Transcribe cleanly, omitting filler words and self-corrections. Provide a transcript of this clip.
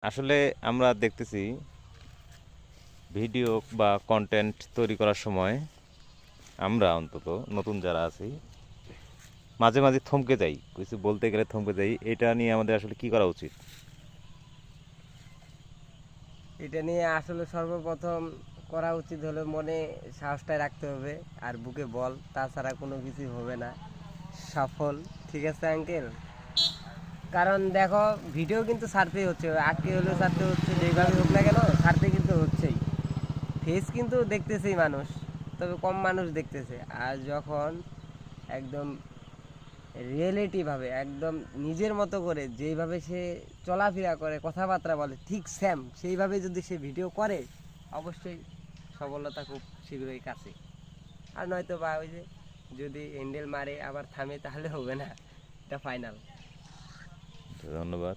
আসলে আমরা দেখতেছি ভিডিও বা কন্টেন্ট তৈরি করার সময় আমরা অন্তত নতুন যারা আছি মাঝে মাঝে থমকে যাই, কিছু বলতে গেলে থমকে যাই। এটা নিয়ে আমাদের আসলে কি করা উচিত? এটা নিয়ে আসলে সর্বপ্রথম করা উচিত হলো মনে সাহসটাই রাখতে হবে আর বুকে বল, তাছাড়া কোনো কিছু হবে না সফল। ঠিক আছে আঙ্কেল? কারণ দেখো, ভিডিও কিন্তু ছাড়তেই হচ্ছে, আটকে হলেও ছাড়তে হচ্ছে, যেভাবে হোক না কেন ছাড়তে কিন্তু হচ্ছেই। ফেস কিন্তু দেখতেছেই মানুষ, তবে কম মানুষ দেখতেছে। আর যখন একদম রিয়েলিটিভাবে একদম নিজের মতো করে যেইভাবে সে চলাফেরা করে, কথাবার্তা বলে, ঠিক সেম সেইভাবে যদি সে ভিডিও করে, অবশ্যই সফলতা খুব শীঘ্রই কাছে। আর নয়তো বা ওই যে যদি হ্যান্ডেল মারে আবার থামে, তাহলে হবে না, এটা ফাইনাল। ধন্যবাদ।